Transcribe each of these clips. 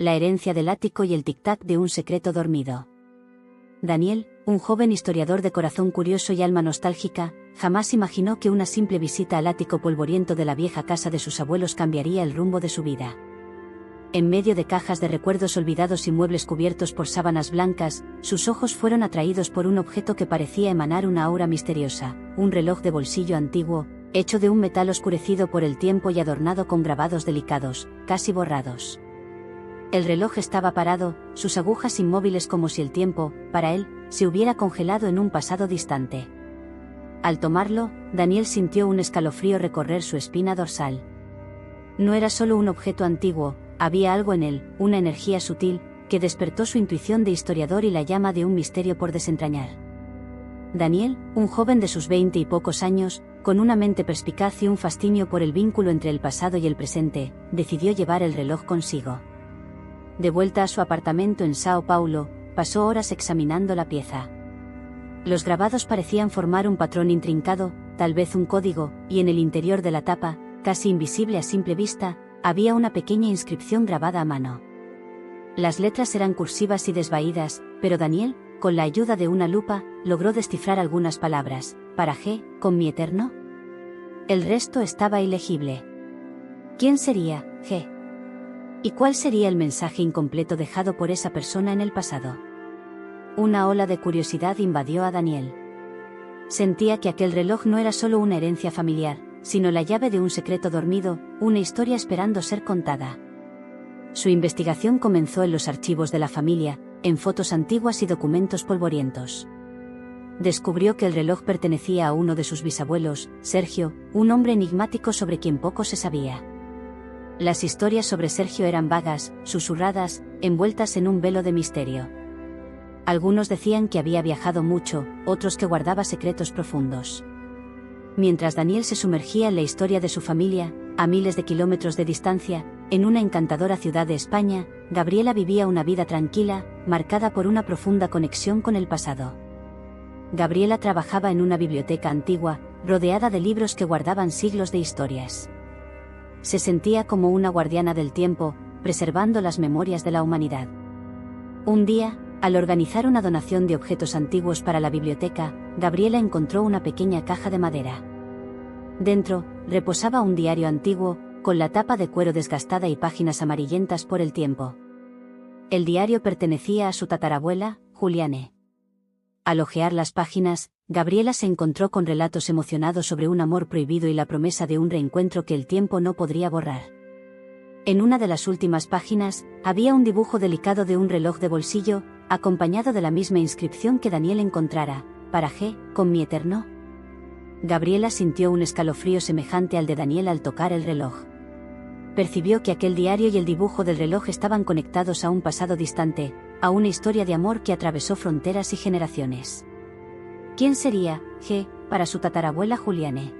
la herencia del ático y el tic-tac de un secreto dormido. Daniel, un joven historiador de corazón curioso y alma nostálgica, jamás imaginó que una simple visita al ático polvoriento de la vieja casa de sus abuelos cambiaría el rumbo de su vida. En medio de cajas de recuerdos olvidados y muebles cubiertos por sábanas blancas, sus ojos fueron atraídos por un objeto que parecía emanar una aura misteriosa, un reloj de bolsillo antiguo, hecho de un metal oscurecido por el tiempo y adornado con grabados delicados, casi borrados. El reloj estaba parado, sus agujas inmóviles como si el tiempo, para él, se hubiera congelado en un pasado distante. Al tomarlo, Daniel sintió un escalofrío recorrer su espina dorsal. No era solo un objeto antiguo, había algo en él, una energía sutil, que despertó su intuición de historiador y la llama de un misterio por desentrañar. Daniel, un joven de sus 20 y pocos años, con una mente perspicaz y un fascinio por el vínculo entre el pasado y el presente, decidió llevar el reloj consigo. De vuelta a su apartamento en Sao Paulo, pasó horas examinando la pieza. Los grabados parecían formar un patrón intrincado, tal vez un código, y en el interior de la tapa, casi invisible a simple vista, había una pequeña inscripción grabada a mano. Las letras eran cursivas y desvaídas, pero Daniel, con la ayuda de una lupa, logró descifrar algunas palabras. ¿Para G, con mi eterno? El resto estaba ilegible. ¿Quién sería G? ¿Y cuál sería el mensaje incompleto dejado por esa persona en el pasado? Una ola de curiosidad invadió a Daniel. Sentía que aquel reloj no era solo una herencia familiar, sino la llave de un secreto dormido, una historia esperando ser contada. Su investigación comenzó en los archivos de la familia, en fotos antiguas y documentos polvorientos. Descubrió que el reloj pertenecía a uno de sus bisabuelos, Sergio, un hombre enigmático sobre quien poco se sabía. Las historias sobre Sergio eran vagas, susurradas, envueltas en un velo de misterio. Algunos decían que había viajado mucho, otros que guardaba secretos profundos. Mientras Daniel se sumergía en la historia de su familia, a miles de kilómetros de distancia, en una encantadora ciudad de España, Gabriela vivía una vida tranquila, marcada por una profunda conexión con el pasado. Gabriela trabajaba en una biblioteca antigua, rodeada de libros que guardaban siglos de historias. Se sentía como una guardiana del tiempo, preservando las memorias de la humanidad. Un día, al organizar una donación de objetos antiguos para la biblioteca, Gabriela encontró una pequeña caja de madera. Dentro, reposaba un diario antiguo, con la tapa de cuero desgastada y páginas amarillentas por el tiempo. El diario pertenecía a su tatarabuela, Juliane. Al hojear las páginas, Gabriela se encontró con relatos emocionados sobre un amor prohibido y la promesa de un reencuentro que el tiempo no podría borrar. En una de las últimas páginas, había un dibujo delicado de un reloj de bolsillo, acompañado de la misma inscripción que Daniel encontrara, para G, con mi eterno. Gabriela sintió un escalofrío semejante al de Daniel al tocar el reloj. Percibió que aquel diario y el dibujo del reloj estaban conectados a un pasado distante, a una historia de amor que atravesó fronteras y generaciones. ¿Quién sería G para su tatarabuela Juliane?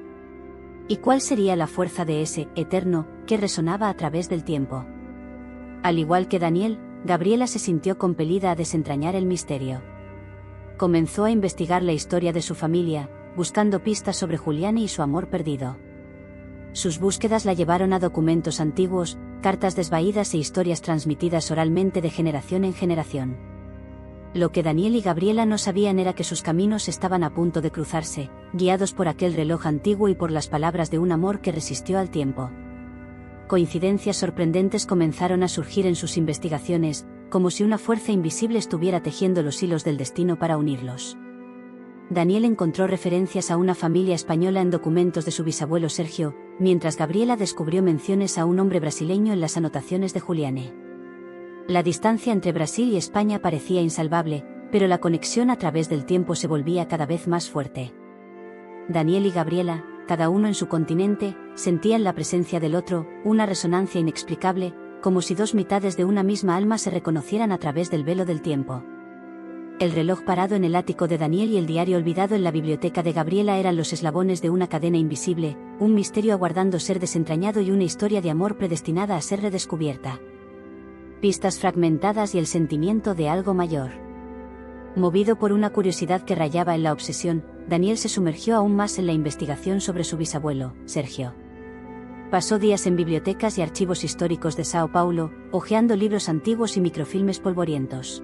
¿Y cuál sería la fuerza de ese eterno que resonaba a través del tiempo? Al igual que Daniel, Gabriela se sintió compelida a desentrañar el misterio. Comenzó a investigar la historia de su familia, buscando pistas sobre Juliane y su amor perdido. Sus búsquedas la llevaron a documentos antiguos, cartas desvaídas e historias transmitidas oralmente de generación en generación. Lo que Daniel y Gabriela no sabían era que sus caminos estaban a punto de cruzarse, guiados por aquel reloj antiguo y por las palabras de un amor que resistió al tiempo. Coincidencias sorprendentes comenzaron a surgir en sus investigaciones, como si una fuerza invisible estuviera tejiendo los hilos del destino para unirlos. Daniel encontró referencias a una familia española en documentos de su bisabuelo Sergio, mientras Gabriela descubrió menciones a un hombre brasileño en las anotaciones de Juliane. La distancia entre Brasil y España parecía insalvable, pero la conexión a través del tiempo se volvía cada vez más fuerte. Daniel y Gabriela, cada uno en su continente, sentían la presencia del otro, una resonancia inexplicable, como si dos mitades de una misma alma se reconocieran a través del velo del tiempo. El reloj parado en el ático de Daniel y el diario olvidado en la biblioteca de Gabriela eran los eslabones de una cadena invisible, un misterio aguardando ser desentrañado y una historia de amor predestinada a ser redescubierta. Pistas fragmentadas y el sentimiento de algo mayor. Movido por una curiosidad que rayaba en la obsesión, Daniel se sumergió aún más en la investigación sobre su bisabuelo, Sergio. Pasó días en bibliotecas y archivos históricos de Sao Paulo, hojeando libros antiguos y microfilmes polvorientos.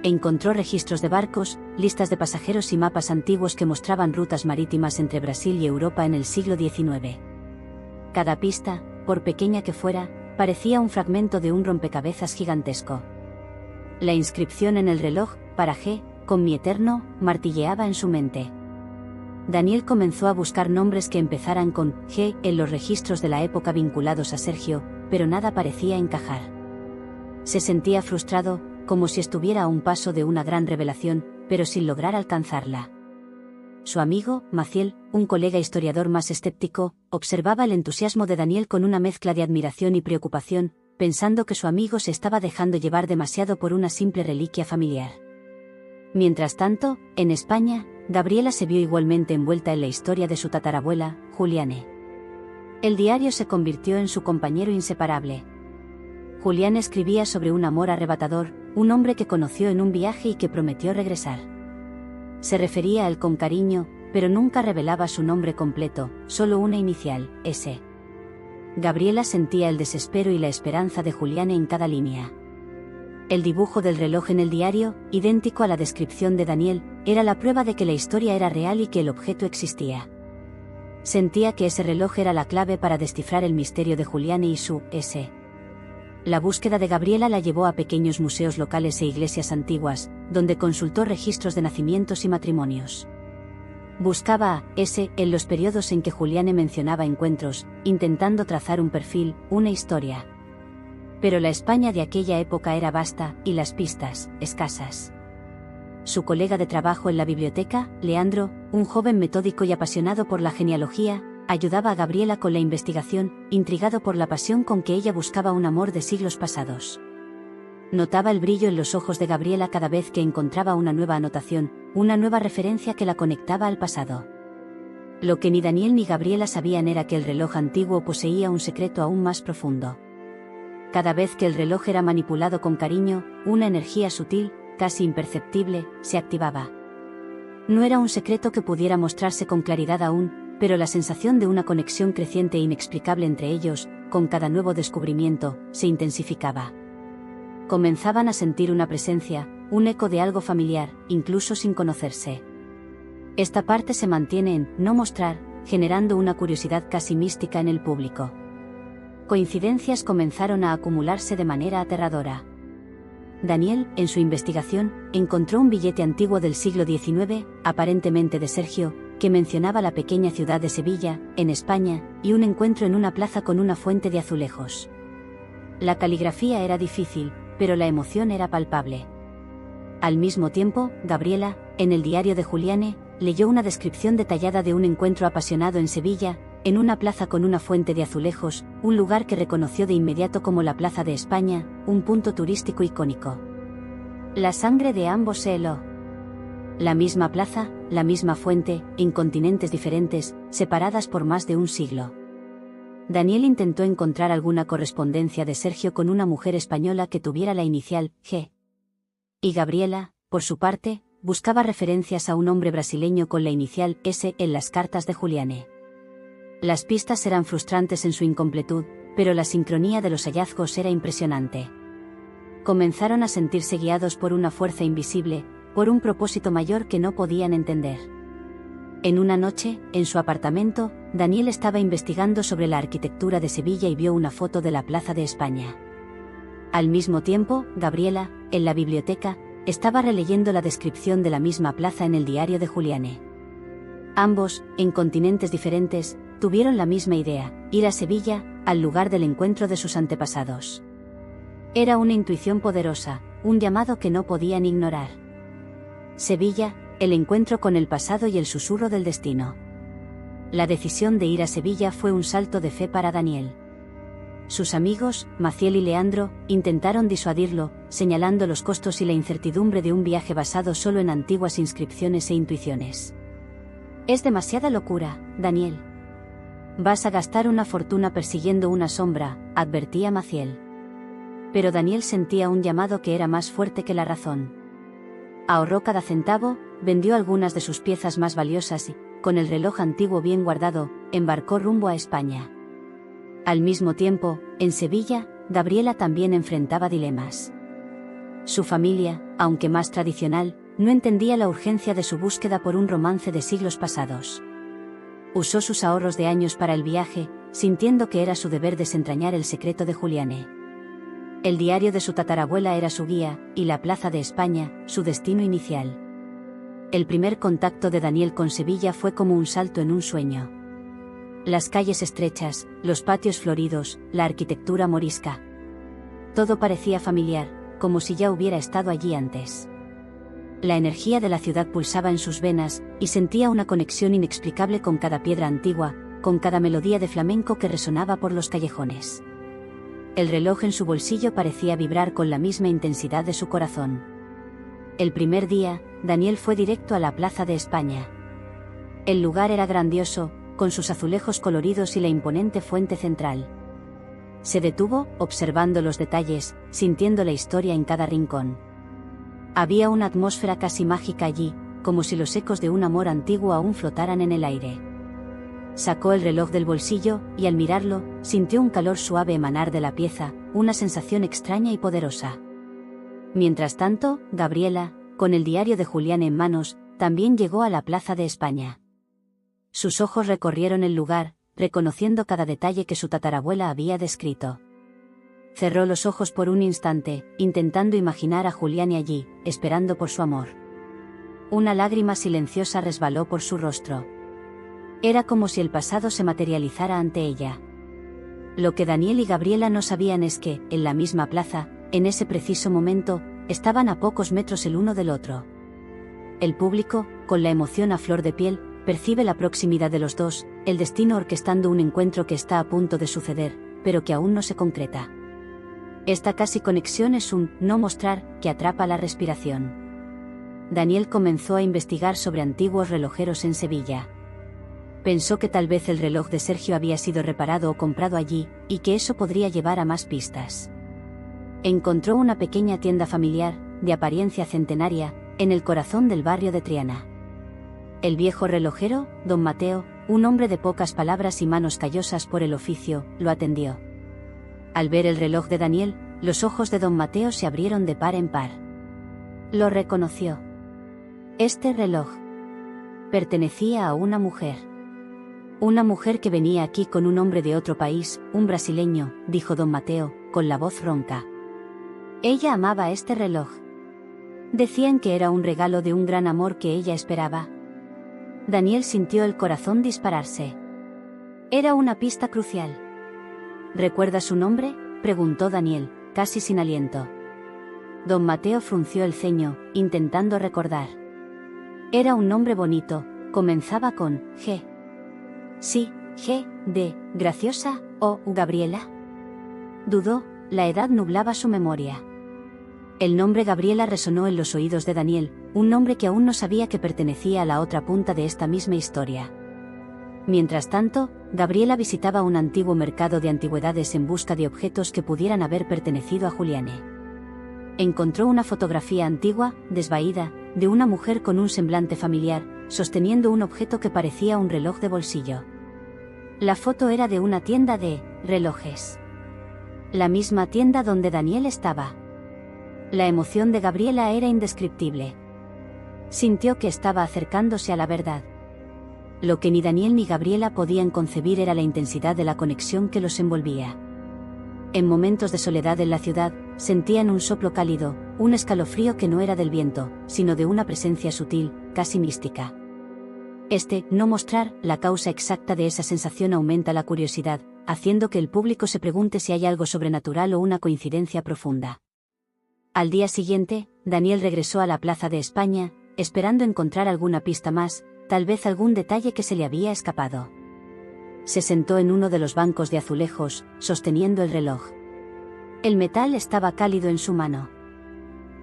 Encontró registros de barcos, listas de pasajeros y mapas antiguos que mostraban rutas marítimas entre Brasil y Europa en el siglo XIX. Cada pista, por pequeña que fuera, parecía un fragmento de un rompecabezas gigantesco. La inscripción en el reloj, para G, con mi eterno, martilleaba en su mente. Daniel comenzó a buscar nombres que empezaran con G en los registros de la época vinculados a Sergio, pero nada parecía encajar. Se sentía frustrado, como si estuviera a un paso de una gran revelación, pero sin lograr alcanzarla. Su amigo, Maciel, un colega historiador más escéptico, observaba el entusiasmo de Daniel con una mezcla de admiración y preocupación, pensando que su amigo se estaba dejando llevar demasiado por una simple reliquia familiar. Mientras tanto, en España, Gabriela se vio igualmente envuelta en la historia de su tatarabuela, Juliane. El diario se convirtió en su compañero inseparable. Juliane escribía sobre un amor arrebatador, un hombre que conoció en un viaje y que prometió regresar. Se refería a él con cariño, pero nunca revelaba su nombre completo, solo una inicial, S. Gabriela sentía el desespero y la esperanza de Juliane en cada línea. El dibujo del reloj en el diario, idéntico a la descripción de Daniel, era la prueba de que la historia era real y que el objeto existía. Sentía que ese reloj era la clave para descifrar el misterio de Juliane y su S. La búsqueda de Gabriela la llevó a pequeños museos locales e iglesias antiguas, donde consultó registros de nacimientos y matrimonios. Buscaba a S en los periodos en que Juliane mencionaba encuentros, intentando trazar un perfil, una historia. Pero la España de aquella época era vasta, y las pistas, escasas. Su colega de trabajo en la biblioteca, Leandro, un joven metódico y apasionado por la genealogía, ayudaba a Gabriela con la investigación, intrigado por la pasión con que ella buscaba un amor de siglos pasados. Notaba el brillo en los ojos de Gabriela cada vez que encontraba una nueva anotación, una nueva referencia que la conectaba al pasado. Lo que ni Daniel ni Gabriela sabían era que el reloj antiguo poseía un secreto aún más profundo. Cada vez que el reloj era manipulado con cariño, una energía sutil, casi imperceptible, se activaba. No era un secreto que pudiera mostrarse con claridad aún, pero la sensación de una conexión creciente e inexplicable entre ellos, con cada nuevo descubrimiento, se intensificaba. Comenzaban a sentir una presencia, un eco de algo familiar, incluso sin conocerse. Esta parte se mantiene en no mostrar, generando una curiosidad casi mística en el público. Coincidencias comenzaron a acumularse de manera aterradora. Daniel, en su investigación, encontró un billete antiguo del siglo XIX, aparentemente de Sergio, que mencionaba la pequeña ciudad de Sevilla, en España, y un encuentro en una plaza con una fuente de azulejos. La caligrafía era difícil, pero la emoción era palpable. Al mismo tiempo, Gabriela, en el diario de Juliane, leyó una descripción detallada de un encuentro apasionado en Sevilla, en una plaza con una fuente de azulejos, un lugar que reconoció de inmediato como la Plaza de España, un punto turístico icónico. La sangre de ambos se heló. La misma plaza, la misma fuente, en continentes diferentes, separadas por más de un siglo. Daniel intentó encontrar alguna correspondencia de Sergio con una mujer española que tuviera la inicial G. Y Gabriela, por su parte, buscaba referencias a un hombre brasileño con la inicial S en las cartas de Juliane. Las pistas eran frustrantes en su incompletud, pero la sincronía de los hallazgos era impresionante. Comenzaron a sentirse guiados por una fuerza invisible, por un propósito mayor que no podían entender. En una noche, en su apartamento, Daniel estaba investigando sobre la arquitectura de Sevilla y vio una foto de la Plaza de España. Al mismo tiempo, Gabriela, en la biblioteca, estaba releyendo la descripción de la misma plaza en el diario de Juliane. Ambos, en continentes diferentes, tuvieron la misma idea: ir a Sevilla, al lugar del encuentro de sus antepasados. Era una intuición poderosa, un llamado que no podían ignorar. Sevilla, el encuentro con el pasado y el susurro del destino. La decisión de ir a Sevilla fue un salto de fe para Daniel. Sus amigos, Maciel y Leandro, intentaron disuadirlo, señalando los costos y la incertidumbre de un viaje basado solo en antiguas inscripciones e intuiciones. Es demasiada locura, Daniel. Vas a gastar una fortuna persiguiendo una sombra, advertía Maciel. Pero Daniel sentía un llamado que era más fuerte que la razón. Ahorró cada centavo, vendió algunas de sus piezas más valiosas y, con el reloj antiguo bien guardado, embarcó rumbo a España. Al mismo tiempo, en Sevilla, Gabriela también enfrentaba dilemas. Su familia, aunque más tradicional, no entendía la urgencia de su búsqueda por un romance de siglos pasados. Usó sus ahorros de años para el viaje, sintiendo que era su deber desentrañar el secreto de Juliane. El diario de su tatarabuela era su guía, y la Plaza de España, su destino inicial. El primer contacto de Daniel con Sevilla fue como un salto en un sueño. Las calles estrechas, los patios floridos, la arquitectura morisca. Todo parecía familiar, como si ya hubiera estado allí antes. La energía de la ciudad pulsaba en sus venas, y sentía una conexión inexplicable con cada piedra antigua, con cada melodía de flamenco que resonaba por los callejones. El reloj en su bolsillo parecía vibrar con la misma intensidad de su corazón. El primer día, Daniel fue directo a la Plaza de España. El lugar era grandioso, con sus azulejos coloridos y la imponente fuente central. Se detuvo, observando los detalles, sintiendo la historia en cada rincón. Había una atmósfera casi mágica allí, como si los ecos de un amor antiguo aún flotaran en el aire. Sacó el reloj del bolsillo, y al mirarlo, sintió un calor suave emanar de la pieza, una sensación extraña y poderosa. Mientras tanto, Gabriela, con el diario de Juliane en manos, también llegó a la Plaza de España. Sus ojos recorrieron el lugar, reconociendo cada detalle que su tatarabuela había descrito. Cerró los ojos por un instante, intentando imaginar a Juliane allí, esperando por su amor. Una lágrima silenciosa resbaló por su rostro. Era como si el pasado se materializara ante ella. Lo que Daniel y Gabriela no sabían es que, en la misma plaza, en ese preciso momento, estaban a pocos metros el uno del otro. El público, con la emoción a flor de piel, percibe la proximidad de los dos, el destino orquestando un encuentro que está a punto de suceder, pero que aún no se concreta. Esta casi conexión es un no mostrar que atrapa la respiración. Daniel comenzó a investigar sobre antiguos relojeros en Sevilla. Pensó que tal vez el reloj de Sergio había sido reparado o comprado allí, y que eso podría llevar a más pistas. Encontró una pequeña tienda familiar, de apariencia centenaria, en el corazón del barrio de Triana. El viejo relojero, don Mateo, un hombre de pocas palabras y manos callosas por el oficio, lo atendió. Al ver el reloj de Daniel, los ojos de don Mateo se abrieron de par en par. Lo reconoció. Este reloj pertenecía a una mujer. Una mujer que venía aquí con un hombre de otro país, un brasileño, dijo don Mateo, con la voz ronca. Ella amaba este reloj. Decían que era un regalo de un gran amor que ella esperaba. Daniel sintió el corazón dispararse. Era una pista crucial. ¿Recuerda su nombre?, preguntó Daniel, casi sin aliento. Don Mateo frunció el ceño, intentando recordar. Era un nombre bonito, comenzaba con G. Sí, G, de, graciosa, o Gabriela. Dudó, la edad nublaba su memoria. El nombre Gabriela resonó en los oídos de Daniel, un nombre que aún no sabía que pertenecía a la otra punta de esta misma historia. Mientras tanto, Gabriela visitaba un antiguo mercado de antigüedades en busca de objetos que pudieran haber pertenecido a Juliane. Encontró una fotografía antigua, desvaída, de una mujer con un semblante familiar, sosteniendo un objeto que parecía un reloj de bolsillo. La foto era de una tienda de relojes. La misma tienda donde Daniel estaba. La emoción de Gabriela era indescriptible. Sintió que estaba acercándose a la verdad. Lo que ni Daniel ni Gabriela podían concebir era la intensidad de la conexión que los envolvía. En momentos de soledad en la ciudad, sentían un soplo cálido, un escalofrío que no era del viento, sino de una presencia sutil, casi mística. No mostrar la causa exacta de esa sensación aumenta la curiosidad, haciendo que el público se pregunte si hay algo sobrenatural o una coincidencia profunda. Al día siguiente, Daniel regresó a la Plaza de España, esperando encontrar alguna pista más, tal vez algún detalle que se le había escapado. Se sentó en uno de los bancos de azulejos, sosteniendo el reloj. El metal estaba cálido en su mano.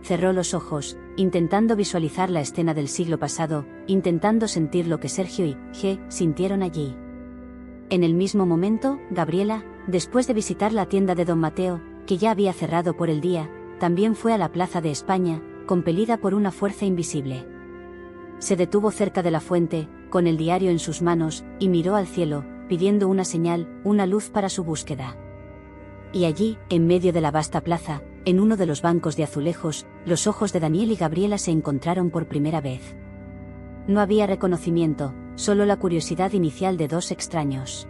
Cerró los ojos, intentando visualizar la escena del siglo pasado, intentando sentir lo que Sergio y G sintieron allí. En el mismo momento, Gabriela, después de visitar la tienda de don Mateo, que ya había cerrado por el día, también fue a la Plaza de España, compelida por una fuerza invisible. Se detuvo cerca de la fuente, con el diario en sus manos, y miró al cielo, pidiendo una señal, una luz para su búsqueda. Y allí, en medio de la vasta plaza, en uno de los bancos de azulejos, los ojos de Daniel y Gabriela se encontraron por primera vez. No había reconocimiento, solo la curiosidad inicial de dos extraños.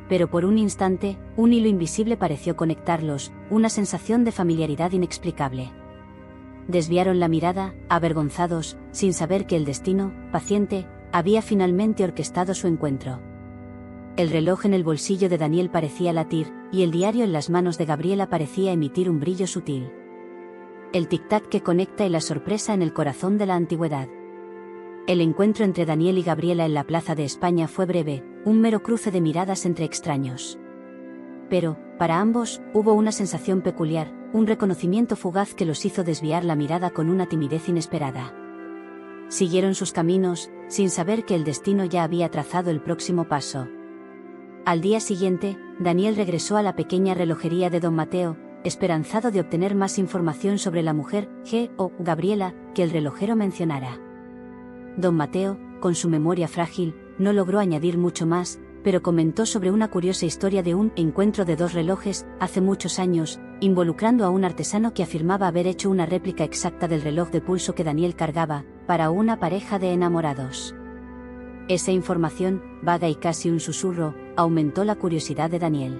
Pero por un instante, un hilo invisible pareció conectarlos, una sensación de familiaridad inexplicable. Desviaron la mirada, avergonzados, sin saber que el destino, paciente, había finalmente orquestado su encuentro. El reloj en el bolsillo de Daniel parecía latir, y el diario en las manos de Gabriela parecía emitir un brillo sutil. El tic-tac que conecta y la sorpresa en el corazón de la antigüedad. El encuentro entre Daniel y Gabriela en la Plaza de España fue breve, un mero cruce de miradas entre extraños. Pero, para ambos, hubo una sensación peculiar, un reconocimiento fugaz que los hizo desviar la mirada con una timidez inesperada. Siguieron sus caminos, sin saber que el destino ya había trazado el próximo paso. Al día siguiente, Daniel regresó a la pequeña relojería de don Mateo, esperanzado de obtener más información sobre la mujer, Gabriela, que el relojero mencionara. Don Mateo, con su memoria frágil, no logró añadir mucho más, pero comentó sobre una curiosa historia de un encuentro de dos relojes, hace muchos años, involucrando a un artesano que afirmaba haber hecho una réplica exacta del reloj de pulso que Daniel cargaba, para una pareja de enamorados. Esa información, vaga y casi un susurro, aumentó la curiosidad de Daniel.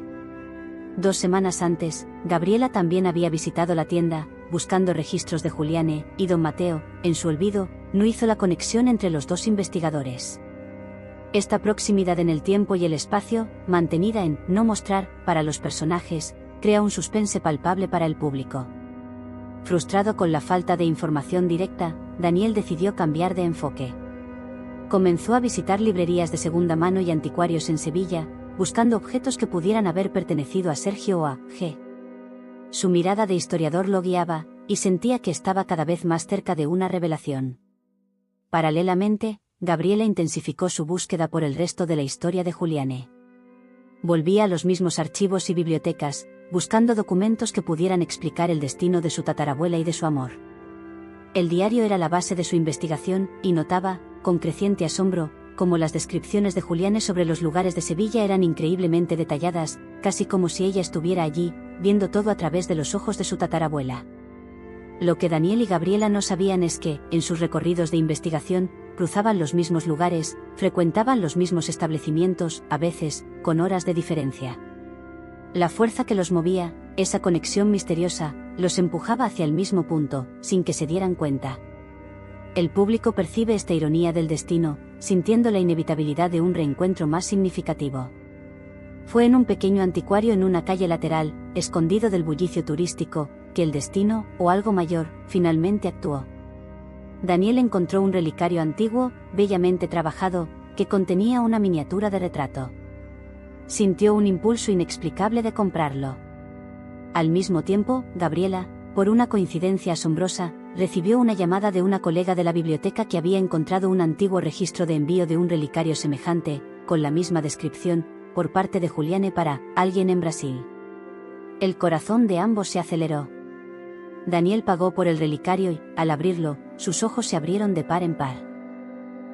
2 semanas antes, Gabriela también había visitado la tienda, buscando registros de Juliane, y don Mateo, en su olvido, no hizo la conexión entre los dos investigadores. Esta proximidad en el tiempo y el espacio, mantenida en no mostrar, para los personajes, crea un suspense palpable para el público. Frustrado con la falta de información directa, Daniel decidió cambiar de enfoque. Comenzó a visitar librerías de segunda mano y anticuarios en Sevilla, buscando objetos que pudieran haber pertenecido a Sergio o a G. Su mirada de historiador lo guiaba, y sentía que estaba cada vez más cerca de una revelación. Paralelamente, Gabriela intensificó su búsqueda por el resto de la historia de Juliane. Volvía a los mismos archivos y bibliotecas, buscando documentos que pudieran explicar el destino de su tatarabuela y de su amor. El diario era la base de su investigación, y notaba, con creciente asombro, cómo las descripciones de Juliane sobre los lugares de Sevilla eran increíblemente detalladas, casi como si ella estuviera allí, viendo todo a través de los ojos de su tatarabuela. Lo que Daniel y Gabriela no sabían es que, en sus recorridos de investigación, cruzaban los mismos lugares, frecuentaban los mismos establecimientos, a veces, con horas de diferencia. La fuerza que los movía, esa conexión misteriosa, los empujaba hacia el mismo punto, sin que se dieran cuenta. El público percibe esta ironía del destino, sintiendo la inevitabilidad de un reencuentro más significativo. Fue en un pequeño anticuario en una calle lateral, escondido del bullicio turístico, que el destino, o algo mayor, finalmente actuó. Daniel encontró un relicario antiguo, bellamente trabajado, que contenía una miniatura de retrato. Sintió un impulso inexplicable de comprarlo. Al mismo tiempo, Gabriela, por una coincidencia asombrosa, recibió una llamada de una colega de la biblioteca que había encontrado un antiguo registro de envío de un relicario semejante, con la misma descripción, por parte de Juliane para alguien en Brasil. El corazón de ambos se aceleró. Daniel pagó por el relicario y, al abrirlo, sus ojos se abrieron de par en par.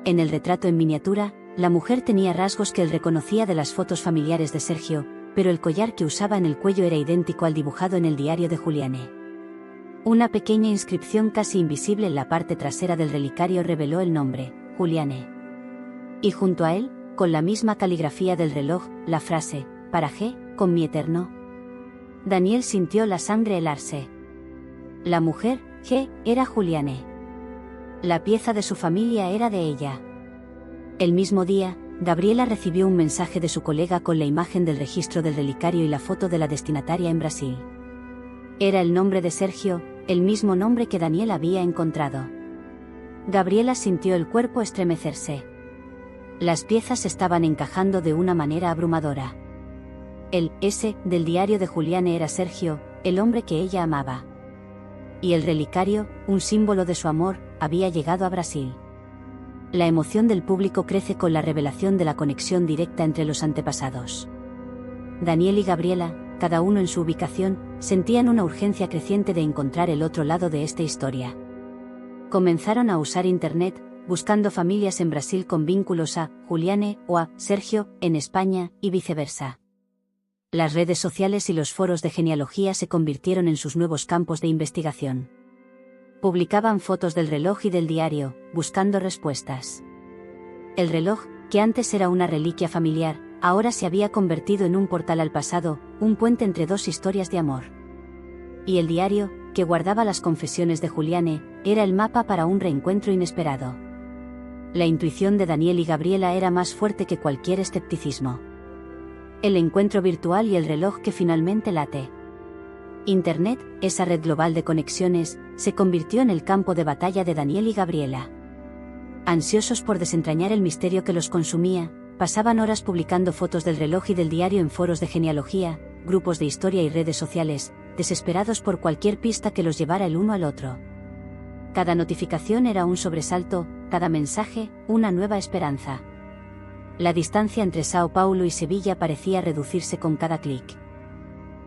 En el retrato en miniatura, la mujer tenía rasgos que él reconocía de las fotos familiares de Sergio, pero el collar que usaba en el cuello era idéntico al dibujado en el diario de Juliane. Una pequeña inscripción casi invisible en la parte trasera del relicario reveló el nombre, Juliane. Y junto a él, con la misma caligrafía del reloj, la frase, para G, con mi eterno. Daniel sintió la sangre helarse. La mujer, G, era Juliane. La pieza de su familia era de ella. El mismo día, Gabriela recibió un mensaje de su colega con la imagen del registro del relicario y la foto de la destinataria en Brasil. Era el nombre de Sergio, el mismo nombre que Daniel había encontrado. Gabriela sintió el cuerpo estremecerse. Las piezas estaban encajando de una manera abrumadora. El S del diario de Juliane era Sergio, el hombre que ella amaba. Y el relicario, un símbolo de su amor, había llegado a Brasil. La emoción del público crece con la revelación de la conexión directa entre los antepasados. Daniel y Gabriela, cada uno en su ubicación, sentían una urgencia creciente de encontrar el otro lado de esta historia. Comenzaron a usar Internet, buscando familias en Brasil con vínculos a Juliane o a Sergio en España, y viceversa. Las redes sociales y los foros de genealogía se convirtieron en sus nuevos campos de investigación. Publicaban fotos del reloj y del diario, buscando respuestas. El reloj, que antes era una reliquia familiar, ahora se había convertido en un portal al pasado, un puente entre dos historias de amor. Y el diario, que guardaba las confesiones de Juliane, era el mapa para un reencuentro inesperado. La intuición de Daniel y Gabriela era más fuerte que cualquier escepticismo. El encuentro virtual y el reloj que finalmente late. Internet, esa red global de conexiones, se convirtió en el campo de batalla de Daniel y Gabriela. Ansiosos por desentrañar el misterio que los consumía, pasaban horas publicando fotos del reloj y del diario en foros de genealogía, grupos de historia y redes sociales, desesperados por cualquier pista que los llevara el uno al otro. Cada notificación era un sobresalto, cada mensaje, una nueva esperanza. La distancia entre Sao Paulo y Sevilla parecía reducirse con cada clic.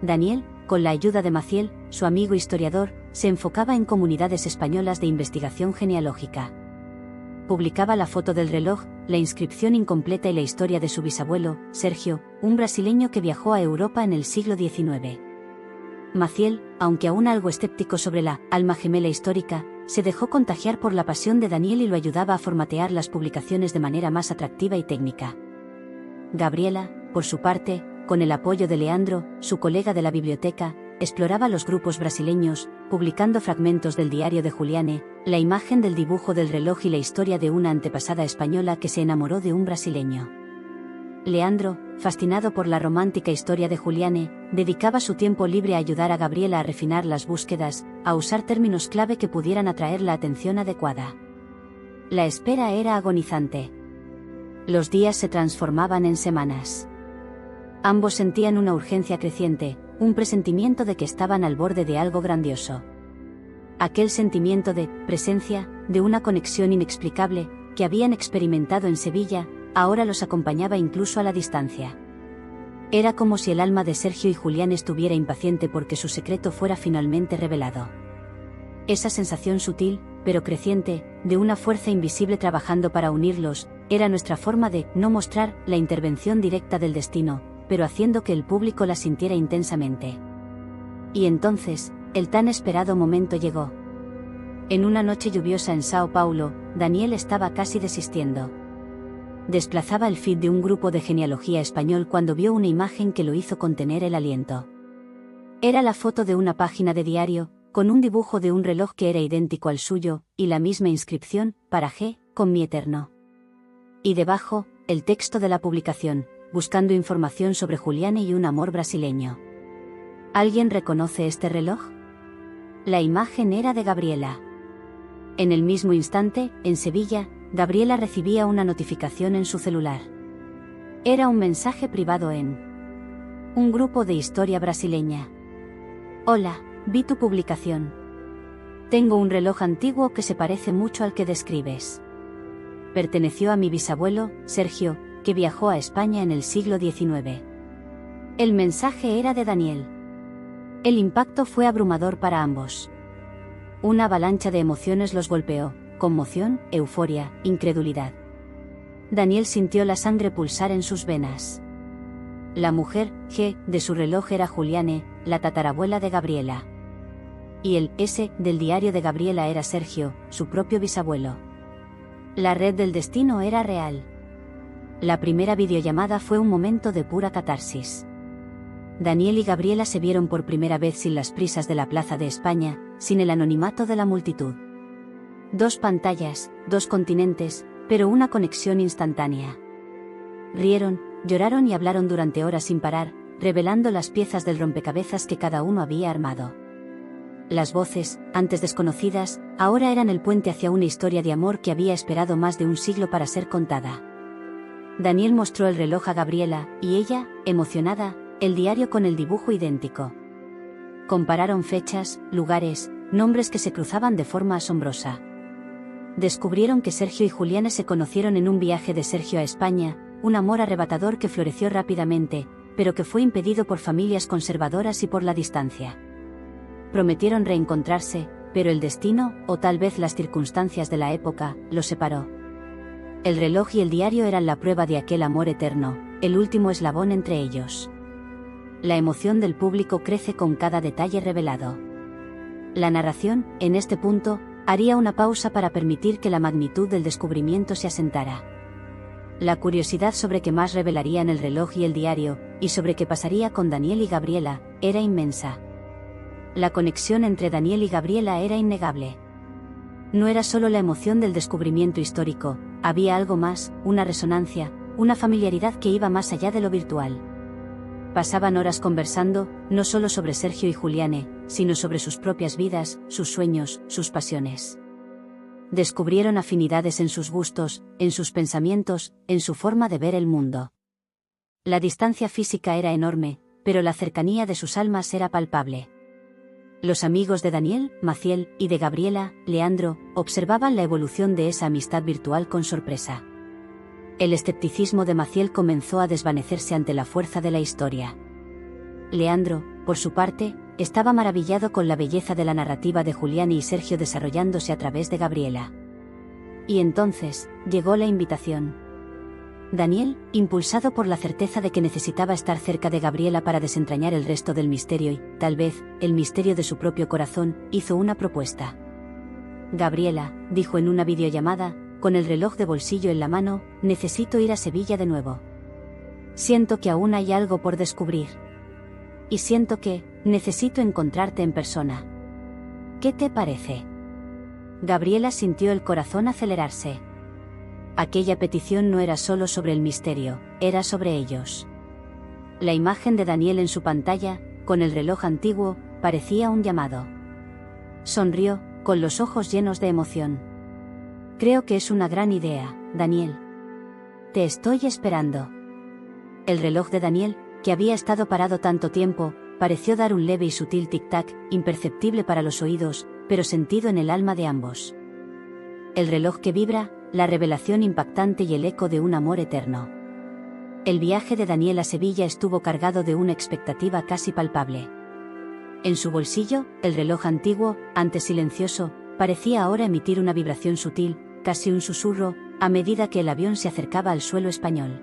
Daniel, con la ayuda de Maciel, su amigo historiador, se enfocaba en comunidades españolas de investigación genealógica. Publicaba la foto del reloj, la inscripción incompleta y la historia de su bisabuelo, Sergio, un brasileño que viajó a Europa en el siglo XIX. Maciel, aunque aún algo escéptico sobre la alma gemela histórica, se dejó contagiar por la pasión de Daniel y lo ayudaba a formatear las publicaciones de manera más atractiva y técnica. Gabriela, por su parte, con el apoyo de Leandro, su colega de la biblioteca, exploraba los grupos brasileños, publicando fragmentos del diario de Juliane, la imagen del dibujo del reloj y la historia de una antepasada española que se enamoró de un brasileño. Leandro, fascinado por la romántica historia de Juliane, dedicaba su tiempo libre a ayudar a Gabriela a refinar las búsquedas, a usar términos clave que pudieran atraer la atención adecuada. La espera era agonizante. Los días se transformaban en semanas. Ambos sentían una urgencia creciente, un presentimiento de que estaban al borde de algo grandioso. Aquel sentimiento de presencia, de una conexión inexplicable, que habían experimentado en Sevilla, ahora los acompañaba incluso a la distancia. Era como si el alma de Sergio y Julián estuviera impaciente porque su secreto fuera finalmente revelado. Esa sensación sutil, pero creciente, de una fuerza invisible trabajando para unirlos, era nuestra forma de no mostrar la intervención directa del destino, pero haciendo que el público la sintiera intensamente. Y entonces, el tan esperado momento llegó. En una noche lluviosa en Sao Paulo, Daniel estaba casi desistiendo. Desplazaba el feed de un grupo de genealogía español cuando vio una imagen que lo hizo contener el aliento. Era la foto de una página de diario, con un dibujo de un reloj que era idéntico al suyo, y la misma inscripción, para G, con mi eterno. Y debajo, el texto de la publicación, buscando información sobre Juliane y un amor brasileño. ¿Alguien reconoce este reloj? La imagen era de Gabriela. En el mismo instante, en Sevilla, Gabriela recibía una notificación en su celular. Era un mensaje privado en un grupo de historia brasileña. Hola, vi tu publicación. Tengo un reloj antiguo que se parece mucho al que describes. Perteneció a mi bisabuelo, Sergio, que viajó a España en el siglo XIX. El mensaje era de Daniel. El impacto fue abrumador para ambos. Una avalancha de emociones los golpeó. Conmoción, euforia, incredulidad. Daniel sintió la sangre pulsar en sus venas. La mujer, G, de su reloj era Juliane, la tatarabuela de Gabriela. Y el S, del diario de Gabriela era Sergio, su propio bisabuelo. La red del destino era real. La primera videollamada fue un momento de pura catarsis. Daniel y Gabriela se vieron por primera vez sin las prisas de la Plaza de España, sin el anonimato de la multitud. Dos pantallas, dos continentes, pero una conexión instantánea. Rieron, lloraron y hablaron durante horas sin parar, revelando las piezas del rompecabezas que cada uno había armado. Las voces, antes desconocidas, ahora eran el puente hacia una historia de amor que había esperado más de un siglo para ser contada. Daniel mostró el reloj a Gabriela, y ella, emocionada, el diario con el dibujo idéntico. Compararon fechas, lugares, nombres que se cruzaban de forma asombrosa. Descubrieron que Sergio y Juliane se conocieron en un viaje de Sergio a España, un amor arrebatador que floreció rápidamente, pero que fue impedido por familias conservadoras y por la distancia. Prometieron reencontrarse, pero el destino, o tal vez las circunstancias de la época, los separó. El reloj y el diario eran la prueba de aquel amor eterno, el último eslabón entre ellos. La emoción del público crece con cada detalle revelado. La narración, en este punto, haría una pausa para permitir que la magnitud del descubrimiento se asentara. La curiosidad sobre qué más revelarían el reloj y el diario, y sobre qué pasaría con Daniel y Gabriela, era inmensa. La conexión entre Daniel y Gabriela era innegable. No era solo la emoción del descubrimiento histórico, había algo más, una resonancia, una familiaridad que iba más allá de lo virtual. Pasaban horas conversando, no solo sobre Sergio y Juliane, sino sobre sus propias vidas, sus sueños, sus pasiones. Descubrieron afinidades en sus gustos, en sus pensamientos, en su forma de ver el mundo. La distancia física era enorme, pero la cercanía de sus almas era palpable. Los amigos de Daniel, Maciel, y de Gabriela, Leandro, observaban la evolución de esa amistad virtual con sorpresa. El escepticismo de Maciel comenzó a desvanecerse ante la fuerza de la historia. Leandro, por su parte, estaba maravillado con la belleza de la narrativa de Juliane y Sergio desarrollándose a través de Gabriela. Y entonces, llegó la invitación. Daniel, impulsado por la certeza de que necesitaba estar cerca de Gabriela para desentrañar el resto del misterio y, tal vez, el misterio de su propio corazón, hizo una propuesta. Gabriela, dijo en una videollamada, con el reloj de bolsillo en la mano, necesito ir a Sevilla de nuevo. Siento que aún hay algo por descubrir. Y siento que, necesito encontrarte en persona. ¿Qué te parece? Gabriela sintió el corazón acelerarse. Aquella petición no era solo sobre el misterio, era sobre ellos. La imagen de Daniel en su pantalla, con el reloj antiguo, parecía un llamado. Sonrió, con los ojos llenos de emoción. Creo que es una gran idea, Daniel. Te estoy esperando. El reloj de Daniel, que había estado parado tanto tiempo, pareció dar un leve y sutil tic-tac, imperceptible para los oídos, pero sentido en el alma de ambos. El reloj que vibra, la revelación impactante y el eco de un amor eterno. El viaje de Daniel a Sevilla estuvo cargado de una expectativa casi palpable. En su bolsillo, el reloj antiguo, antes silencioso, parecía ahora emitir una vibración sutil, casi un susurro, a medida que el avión se acercaba al suelo español.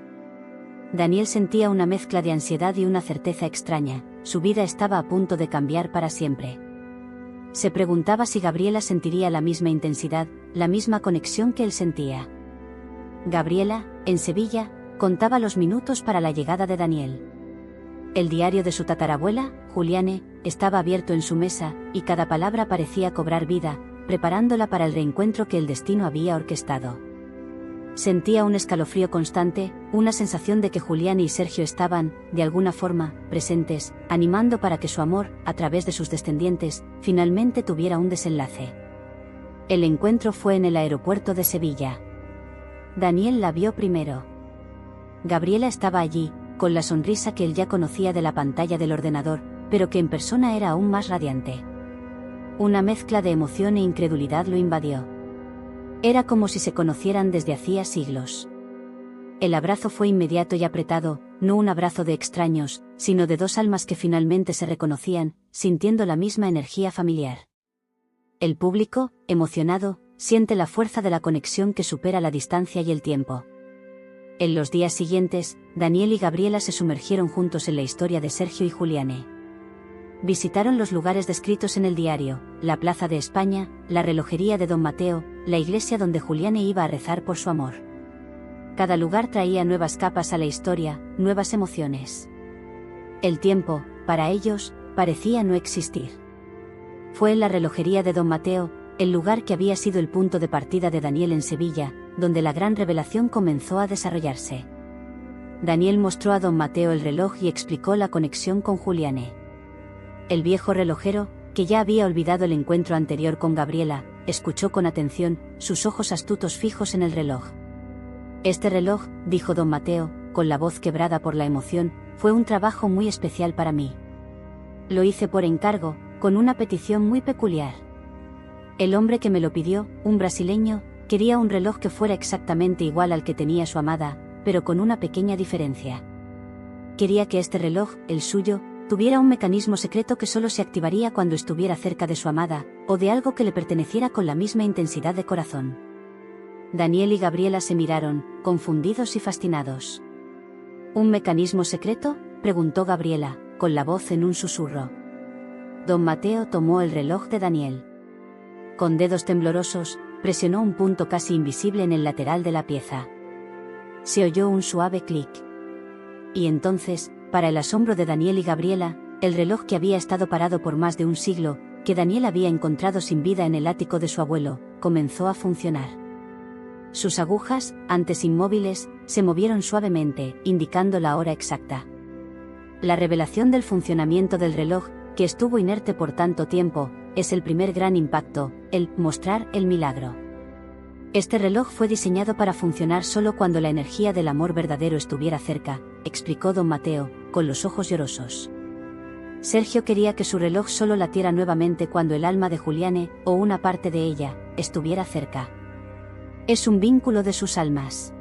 Daniel sentía una mezcla de ansiedad y una certeza extraña, su vida estaba a punto de cambiar para siempre. Se preguntaba si Gabriela sentiría la misma intensidad, la misma conexión que él sentía. Gabriela, en Sevilla, contaba los minutos para la llegada de Daniel. El diario de su tatarabuela, Juliane, estaba abierto en su mesa, y cada palabra parecía cobrar vida, preparándola para el reencuentro que el destino había orquestado. Sentía un escalofrío constante, una sensación de que Juliane y Sergio estaban, de alguna forma, presentes, animando para que su amor, a través de sus descendientes, finalmente tuviera un desenlace. El encuentro fue en el aeropuerto de Sevilla. Daniel la vio primero. Gabriela estaba allí, con la sonrisa que él ya conocía de la pantalla del ordenador, pero que en persona era aún más radiante. Una mezcla de emoción e incredulidad lo invadió. Era como si se conocieran desde hacía siglos. El abrazo fue inmediato y apretado, no un abrazo de extraños, sino de dos almas que finalmente se reconocían, sintiendo la misma energía familiar. El público, emocionado, siente la fuerza de la conexión que supera la distancia y el tiempo. En los días siguientes, Daniel y Gabriela se sumergieron juntos en la historia de Sergio y Juliane. Visitaron los lugares descritos en el diario, la Plaza de España, la relojería de Don Mateo, la iglesia donde Juliane iba a rezar por su amor. Cada lugar traía nuevas capas a la historia, nuevas emociones. El tiempo, para ellos, parecía no existir. Fue en la relojería de Don Mateo, el lugar que había sido el punto de partida de Daniel en Sevilla, donde la gran revelación comenzó a desarrollarse. Daniel mostró a Don Mateo el reloj y explicó la conexión con Juliane. El viejo relojero, que ya había olvidado el encuentro anterior con Gabriela, escuchó con atención, sus ojos astutos fijos en el reloj. Este reloj, dijo Don Mateo, con la voz quebrada por la emoción, fue un trabajo muy especial para mí. Lo hice por encargo, con una petición muy peculiar. El hombre que me lo pidió, un brasileño, quería un reloj que fuera exactamente igual al que tenía su amada, pero con una pequeña diferencia. Quería que este reloj, el suyo, tuviera un mecanismo secreto que solo se activaría cuando estuviera cerca de su amada, o de algo que le perteneciera con la misma intensidad de corazón. Daniel y Gabriela se miraron, confundidos y fascinados. ¿Un mecanismo secreto?, preguntó Gabriela, con la voz en un susurro. Don Mateo tomó el reloj de Daniel. Con dedos temblorosos, presionó un punto casi invisible en el lateral de la pieza. Se oyó un suave clic. Y entonces, para el asombro de Daniel y Gabriela, el reloj que había estado parado por más de un siglo, que Daniel había encontrado sin vida en el ático de su abuelo, comenzó a funcionar. Sus agujas, antes inmóviles, se movieron suavemente, indicando la hora exacta. La revelación del funcionamiento del reloj, que estuvo inerte por tanto tiempo, es el primer gran impacto, el mostrar el milagro. Este reloj fue diseñado para funcionar solo cuando la energía del amor verdadero estuviera cerca, explicó don Mateo, con los ojos llorosos. Sergio quería que su reloj solo latiera nuevamente cuando el alma de Juliane, o una parte de ella, estuviera cerca. Es un vínculo de sus almas.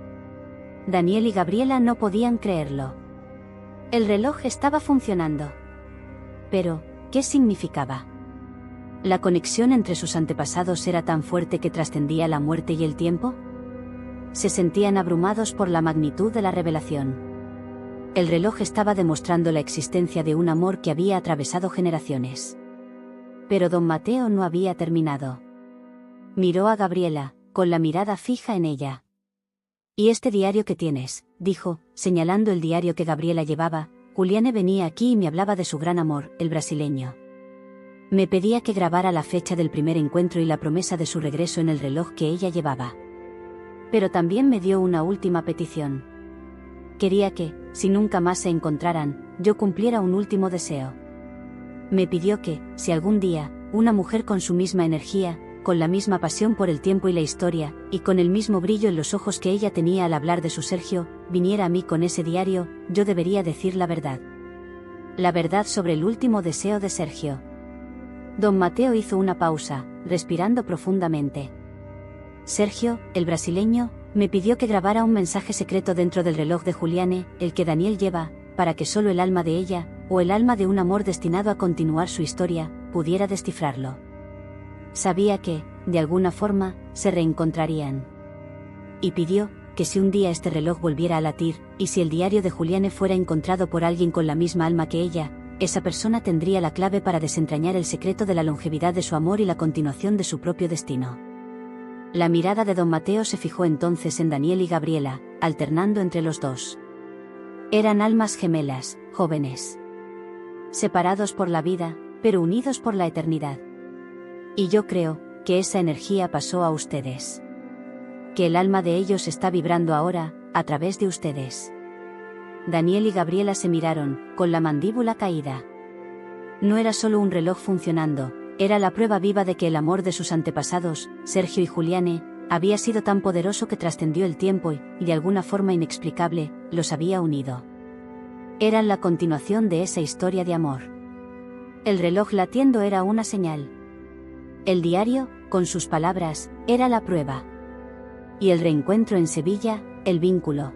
Daniel y Gabriela no podían creerlo. El reloj estaba funcionando. Pero, ¿qué significaba? ¿La conexión entre sus antepasados era tan fuerte que trascendía la muerte y el tiempo? Se sentían abrumados por la magnitud de la revelación. El reloj estaba demostrando la existencia de un amor que había atravesado generaciones. Pero don Mateo no había terminado. Miró a Gabriela, con la mirada fija en ella. «¿Y este diario que tienes?», dijo, señalando el diario que Gabriela llevaba. Juliane venía aquí y me hablaba de su gran amor, el brasileño. Me pedía que grabara la fecha del primer encuentro y la promesa de su regreso en el reloj que ella llevaba. Pero también me dio una última petición. Quería que, si nunca más se encontraran, yo cumpliera un último deseo. Me pidió que, si algún día, una mujer con su misma energía, con la misma pasión por el tiempo y la historia, y con el mismo brillo en los ojos que ella tenía al hablar de su Sergio, viniera a mí con ese diario, yo debería decir la verdad. La verdad sobre el último deseo de Sergio. Don Mateo hizo una pausa, respirando profundamente. Sergio, el brasileño, me pidió que grabara un mensaje secreto dentro del reloj de Juliane, el que Daniel lleva, para que solo el alma de ella, o el alma de un amor destinado a continuar su historia, pudiera descifrarlo. Sabía que, de alguna forma, se reencontrarían. Y pidió, que si un día este reloj volviera a latir, y si el diario de Juliane fuera encontrado por alguien con la misma alma que ella, esa persona tendría la clave para desentrañar el secreto de la longevidad de su amor y la continuación de su propio destino. La mirada de don Mateo se fijó entonces en Daniel y Gabriela, alternando entre los dos. Eran almas gemelas, jóvenes. Separados por la vida, pero unidos por la eternidad. Y yo creo, que esa energía pasó a ustedes. Que el alma de ellos está vibrando ahora, a través de ustedes. Daniel y Gabriela se miraron, con la mandíbula caída. No era solo un reloj funcionando, era la prueba viva de que el amor de sus antepasados, Sergio y Juliane, había sido tan poderoso que trascendió el tiempo y, de alguna forma inexplicable, los había unido. Eran la continuación de esa historia de amor. El reloj latiendo era una señal. El diario, con sus palabras, era la prueba. Y el reencuentro en Sevilla, el vínculo.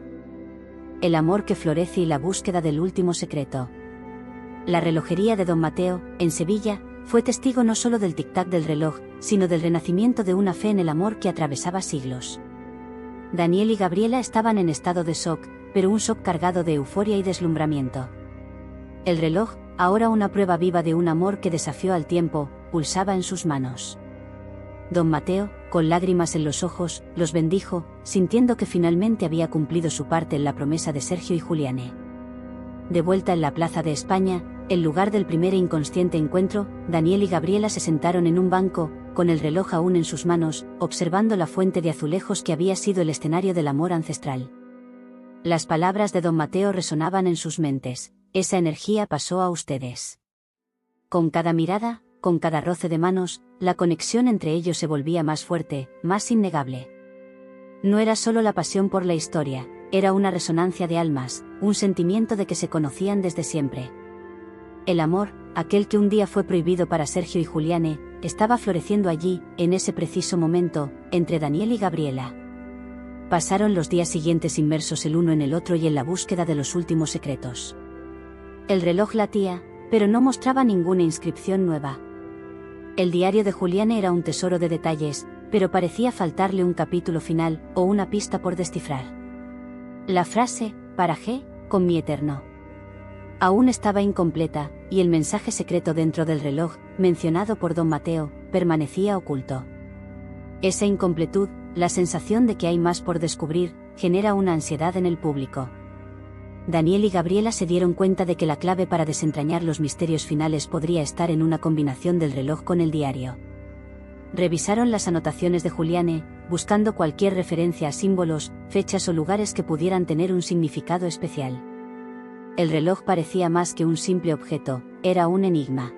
El amor que florece y la búsqueda del último secreto. La relojería de don Mateo, en Sevilla, fue testigo no solo del tic-tac del reloj, sino del renacimiento de una fe en el amor que atravesaba siglos. Daniel y Gabriela estaban en estado de shock, pero un shock cargado de euforia y deslumbramiento. El reloj, ahora una prueba viva de un amor que desafió al tiempo, pulsaba en sus manos. Don Mateo, con lágrimas en los ojos, los bendijo, sintiendo que finalmente había cumplido su parte en la promesa de Sergio y Juliane. De vuelta en la Plaza de España, el lugar del primer e inconsciente encuentro, Daniel y Gabriela se sentaron en un banco, con el reloj aún en sus manos, observando la fuente de azulejos que había sido el escenario del amor ancestral. Las palabras de don Mateo resonaban en sus mentes: esa energía pasó a ustedes. Con cada mirada, con cada roce de manos, la conexión entre ellos se volvía más fuerte, más innegable. No era solo la pasión por la historia, era una resonancia de almas, un sentimiento de que se conocían desde siempre. El amor, aquel que un día fue prohibido para Sergio y Juliane, estaba floreciendo allí, en ese preciso momento, entre Daniel y Gabriela. Pasaron los días siguientes inmersos el uno en el otro y en la búsqueda de los últimos secretos. El reloj latía, pero no mostraba ninguna inscripción nueva. El diario de Juliane era un tesoro de detalles, pero parecía faltarle un capítulo final, o una pista por descifrar. La frase, para G, con mi eterno, aún estaba incompleta, y el mensaje secreto dentro del reloj, mencionado por don Mateo, permanecía oculto. Esa incompletud, la sensación de que hay más por descubrir, genera una ansiedad en el público. Daniel y Gabriela se dieron cuenta de que la clave para desentrañar los misterios finales podría estar en una combinación del reloj con el diario. Revisaron las anotaciones de Juliane, buscando cualquier referencia a símbolos, fechas o lugares que pudieran tener un significado especial. El reloj parecía más que un simple objeto, era un enigma.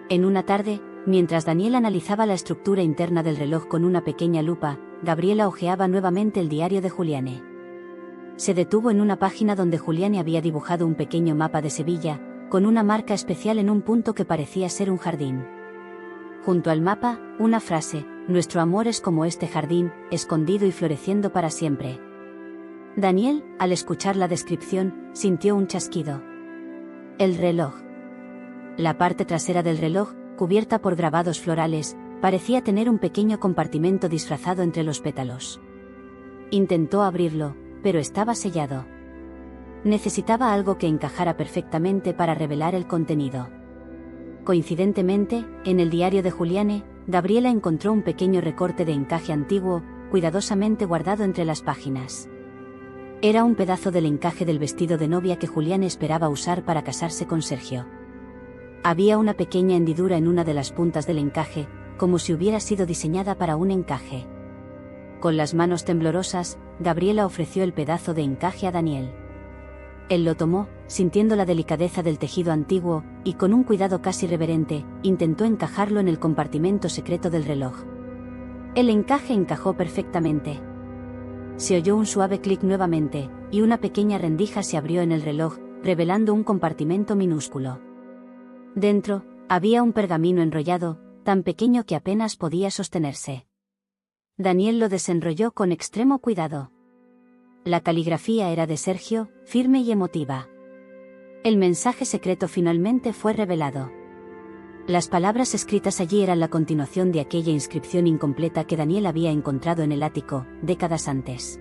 En una tarde, mientras Daniel analizaba la estructura interna del reloj con una pequeña lupa, Gabriela hojeaba nuevamente el diario de Juliane. Se detuvo en una página donde Juliane había dibujado un pequeño mapa de Sevilla, con una marca especial en un punto que parecía ser un jardín. Junto al mapa, una frase: nuestro amor es como este jardín, escondido y floreciendo para siempre. Daniel, al escuchar la descripción, sintió un chasquido. El reloj. La parte trasera del reloj, cubierta por grabados florales, parecía tener un pequeño compartimento disfrazado entre los pétalos. Intentó abrirlo, pero estaba sellado. Necesitaba algo que encajara perfectamente para revelar el contenido. Coincidentemente, en el diario de Juliane, Gabriela encontró un pequeño recorte de encaje antiguo, cuidadosamente guardado entre las páginas. Era un pedazo del encaje del vestido de novia que Juliane esperaba usar para casarse con Sergio. Había una pequeña hendidura en una de las puntas del encaje, como si hubiera sido diseñada para un encaje. Con las manos temblorosas, Gabriela ofreció el pedazo de encaje a Daniel. Él lo tomó, sintiendo la delicadeza del tejido antiguo, y con un cuidado casi reverente, intentó encajarlo en el compartimento secreto del reloj. El encaje encajó perfectamente. Se oyó un suave clic nuevamente, y una pequeña rendija se abrió en el reloj, revelando un compartimento minúsculo. Dentro, había un pergamino enrollado, tan pequeño que apenas podía sostenerse. Daniel lo desenrolló con extremo cuidado. La caligrafía era de Sergio, firme y emotiva. El mensaje secreto finalmente fue revelado. Las palabras escritas allí eran la continuación de aquella inscripción incompleta que Daniel había encontrado en el ático, décadas antes.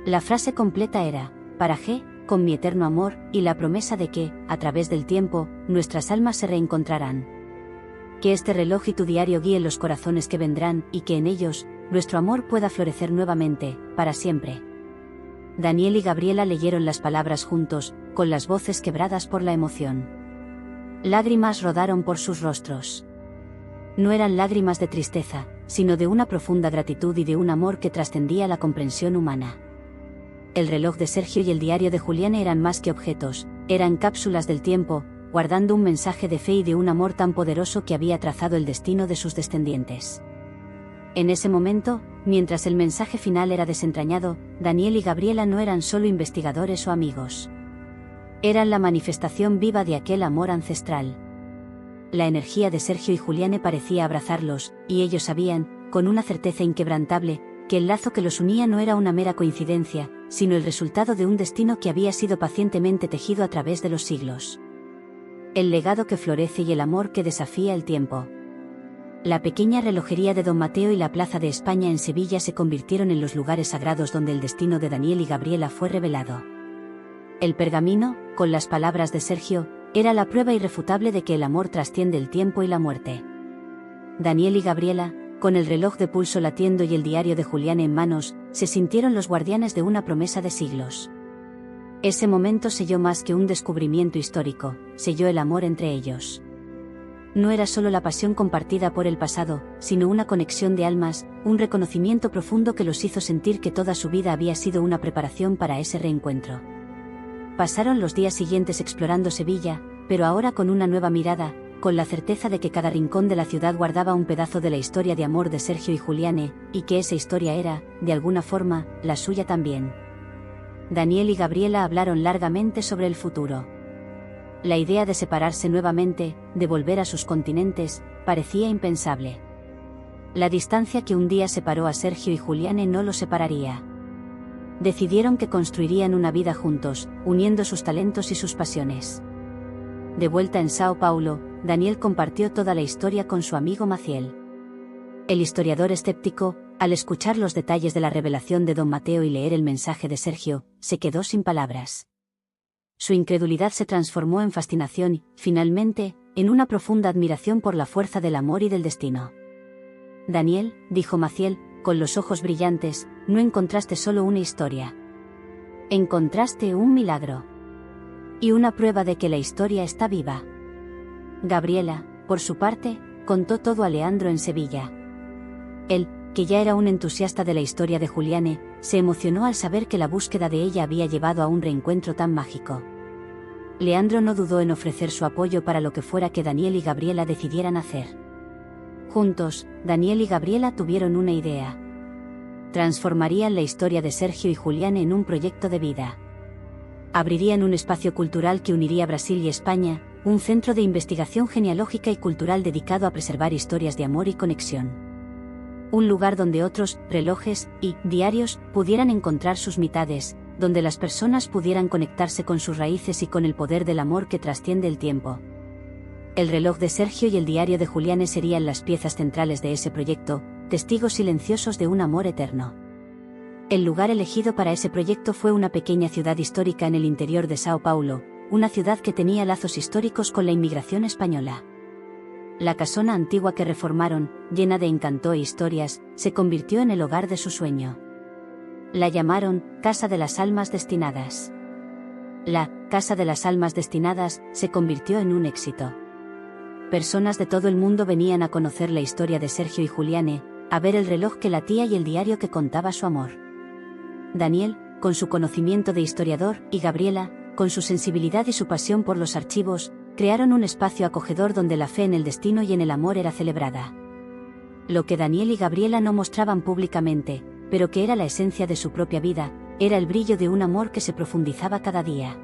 La frase completa era: para G, con mi eterno amor, y la promesa de que, a través del tiempo, nuestras almas se reencontrarán. Que este reloj y tu diario guíen los corazones que vendrán, y que en ellos, nuestro amor pueda florecer nuevamente, para siempre. Daniel y Gabriela leyeron las palabras juntos, con las voces quebradas por la emoción. Lágrimas rodaron por sus rostros. No eran lágrimas de tristeza, sino de una profunda gratitud y de un amor que trascendía la comprensión humana. El reloj de Sergio y el diario de Juliane eran más que objetos, eran cápsulas del tiempo, guardando un mensaje de fe y de un amor tan poderoso que había trazado el destino de sus descendientes. En ese momento, mientras el mensaje final era desentrañado, Daniel y Gabriela no eran solo investigadores o amigos. Eran la manifestación viva de aquel amor ancestral. La energía de Sergio y Juliane parecía abrazarlos, y ellos sabían, con una certeza inquebrantable, que el lazo que los unía no era una mera coincidencia, sino el resultado de un destino que había sido pacientemente tejido a través de los siglos. El legado que florece y el amor que desafía el tiempo. La pequeña relojería de don Mateo y la Plaza de España en Sevilla se convirtieron en los lugares sagrados donde el destino de Daniel y Gabriela fue revelado. El pergamino, con las palabras de Sergio, era la prueba irrefutable de que el amor trasciende el tiempo y la muerte. Daniel y Gabriela, con el reloj de pulso latiendo y el diario de Juliane en manos, se sintieron los guardianes de una promesa de siglos. Ese momento selló más que un descubrimiento histórico, selló el amor entre ellos. No era solo la pasión compartida por el pasado, sino una conexión de almas, un reconocimiento profundo que los hizo sentir que toda su vida había sido una preparación para ese reencuentro. Pasaron los días siguientes explorando Sevilla, pero ahora con una nueva mirada, con la certeza de que cada rincón de la ciudad guardaba un pedazo de la historia de amor de Sergio y Juliane, y que esa historia era, de alguna forma, la suya también. Daniel y Gabriela hablaron largamente sobre el futuro. La idea de separarse nuevamente, de volver a sus continentes, parecía impensable. La distancia que un día separó a Sergio y Juliane no los separaría. Decidieron que construirían una vida juntos, uniendo sus talentos y sus pasiones. De vuelta en Sao Paulo, Daniel compartió toda la historia con su amigo Maciel. El historiador escéptico, al escuchar los detalles de la revelación de don Mateo y leer el mensaje de Sergio, se quedó sin palabras. Su incredulidad se transformó en fascinación y, finalmente, en una profunda admiración por la fuerza del amor y del destino. Daniel, dijo Maciel, con los ojos brillantes, no encontraste solo una historia. Encontraste un milagro. Y una prueba de que la historia está viva. Gabriela, por su parte, contó todo a Leandro en Sevilla. Él, que ya era un entusiasta de la historia de Juliane, se emocionó al saber que la búsqueda de ella había llevado a un reencuentro tan mágico. Leandro no dudó en ofrecer su apoyo para lo que fuera que Daniel y Gabriela decidieran hacer. Juntos, Daniel y Gabriela tuvieron una idea. Transformarían la historia de Sergio y Juliane en un proyecto de vida. Abrirían un espacio cultural que uniría Brasil y España, un centro de investigación genealógica y cultural dedicado a preservar historias de amor y conexión. Un lugar donde otros, relojes y diarios, pudieran encontrar sus mitades, donde las personas pudieran conectarse con sus raíces y con el poder del amor que trasciende el tiempo. El reloj de Sergio y el diario de Juliane serían las piezas centrales de ese proyecto, testigos silenciosos de un amor eterno. El lugar elegido para ese proyecto fue una pequeña ciudad histórica en el interior de Sao Paulo, una ciudad que tenía lazos históricos con la inmigración española. La casona antigua que reformaron, llena de encanto e historias, se convirtió en el hogar de su sueño. La llamaron Casa de las Almas Destinadas. La Casa de las Almas Destinadas se convirtió en un éxito. Personas de todo el mundo venían a conocer la historia de Sergio y Juliane, a ver el reloj que latía y el diario que contaba su amor. Daniel, con su conocimiento de historiador, y Gabriela, con su sensibilidad y su pasión por los archivos, crearon un espacio acogedor donde la fe en el destino y en el amor era celebrada. Lo que Daniel y Gabriela no mostraban públicamente, pero que era la esencia de su propia vida, era el brillo de un amor que se profundizaba cada día.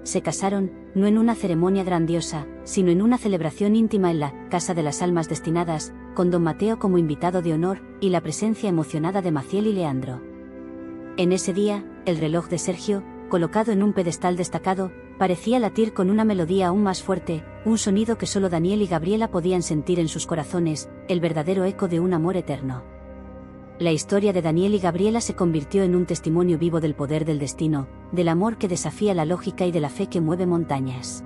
Se casaron, no en una ceremonia grandiosa, sino en una celebración íntima en la Casa de las Almas Destinadas, con don Mateo como invitado de honor, y la presencia emocionada de Maciel y Leandro. En ese día, el reloj de Sergio, colocado en un pedestal destacado, parecía latir con una melodía aún más fuerte, un sonido que solo Daniel y Gabriela podían sentir en sus corazones, el verdadero eco de un amor eterno. La historia de Daniel y Gabriela se convirtió en un testimonio vivo del poder del destino, del amor que desafía la lógica y de la fe que mueve montañas.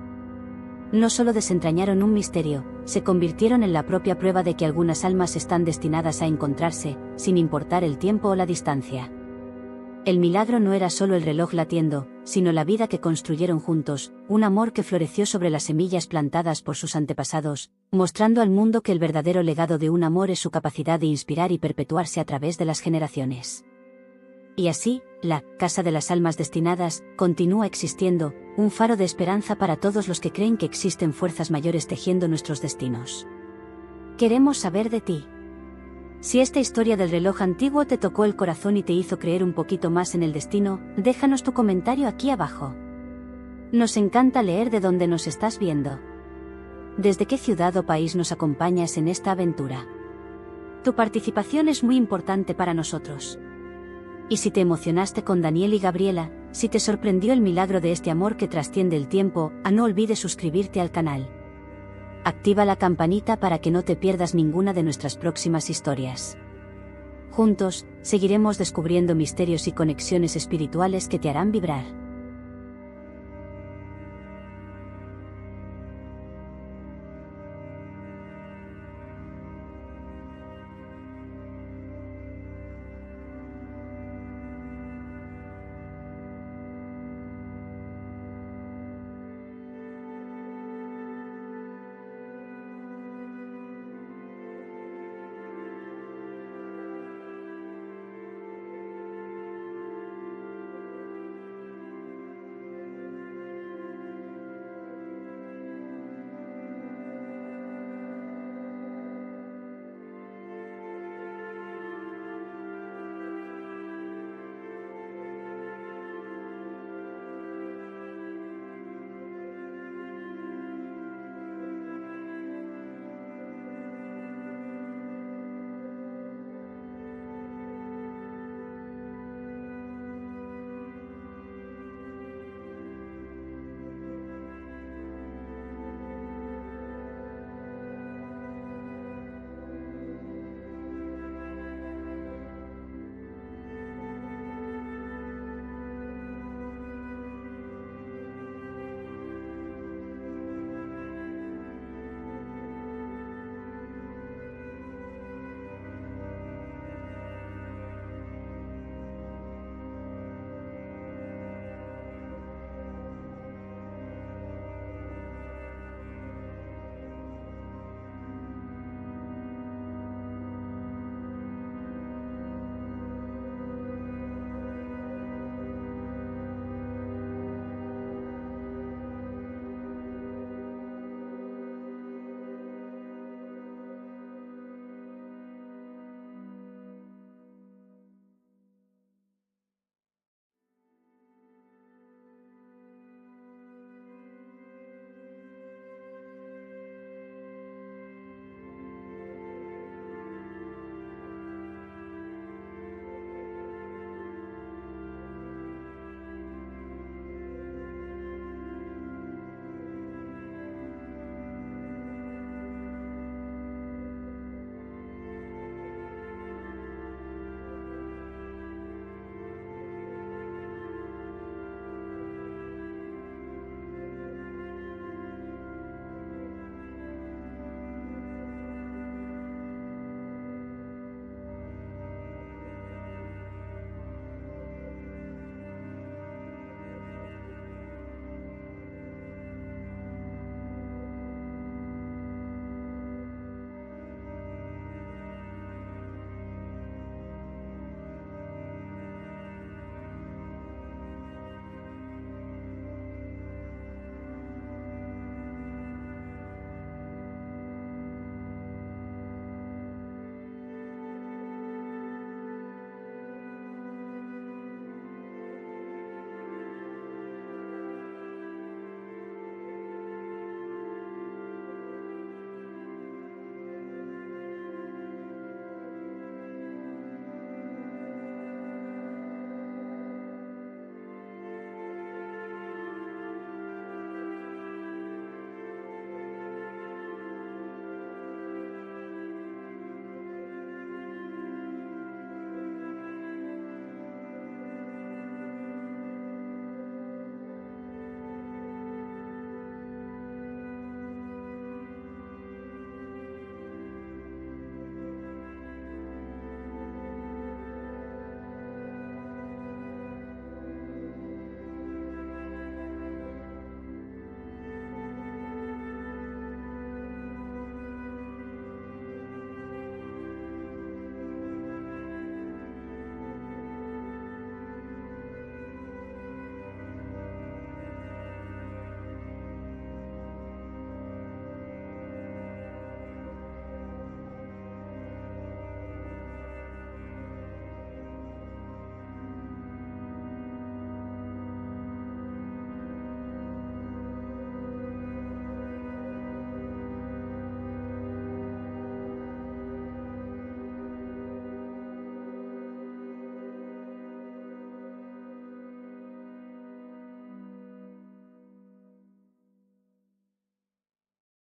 No solo desentrañaron un misterio, se convirtieron en la propia prueba de que algunas almas están destinadas a encontrarse, sin importar el tiempo o la distancia. El milagro no era solo el reloj latiendo, sino la vida que construyeron juntos, un amor que floreció sobre las semillas plantadas por sus antepasados, mostrando al mundo que el verdadero legado de un amor es su capacidad de inspirar y perpetuarse a través de las generaciones. Y así, la Casa de las Almas Destinadas continúa existiendo, un faro de esperanza para todos los que creen que existen fuerzas mayores tejiendo nuestros destinos. Queremos saber de ti. Si esta historia del reloj antiguo te tocó el corazón y te hizo creer un poquito más en el destino, déjanos tu comentario aquí abajo. Nos encanta leer de dónde nos estás viendo. ¿Desde qué ciudad o país nos acompañas en esta aventura? Tu participación es muy importante para nosotros. Y si te emocionaste con Daniel y Gabriela, si te sorprendió el milagro de este amor que trasciende el tiempo, no olvides suscribirte al canal. Activa la campanita para que no te pierdas ninguna de nuestras próximas historias. Juntos, seguiremos descubriendo misterios y conexiones espirituales que te harán vibrar.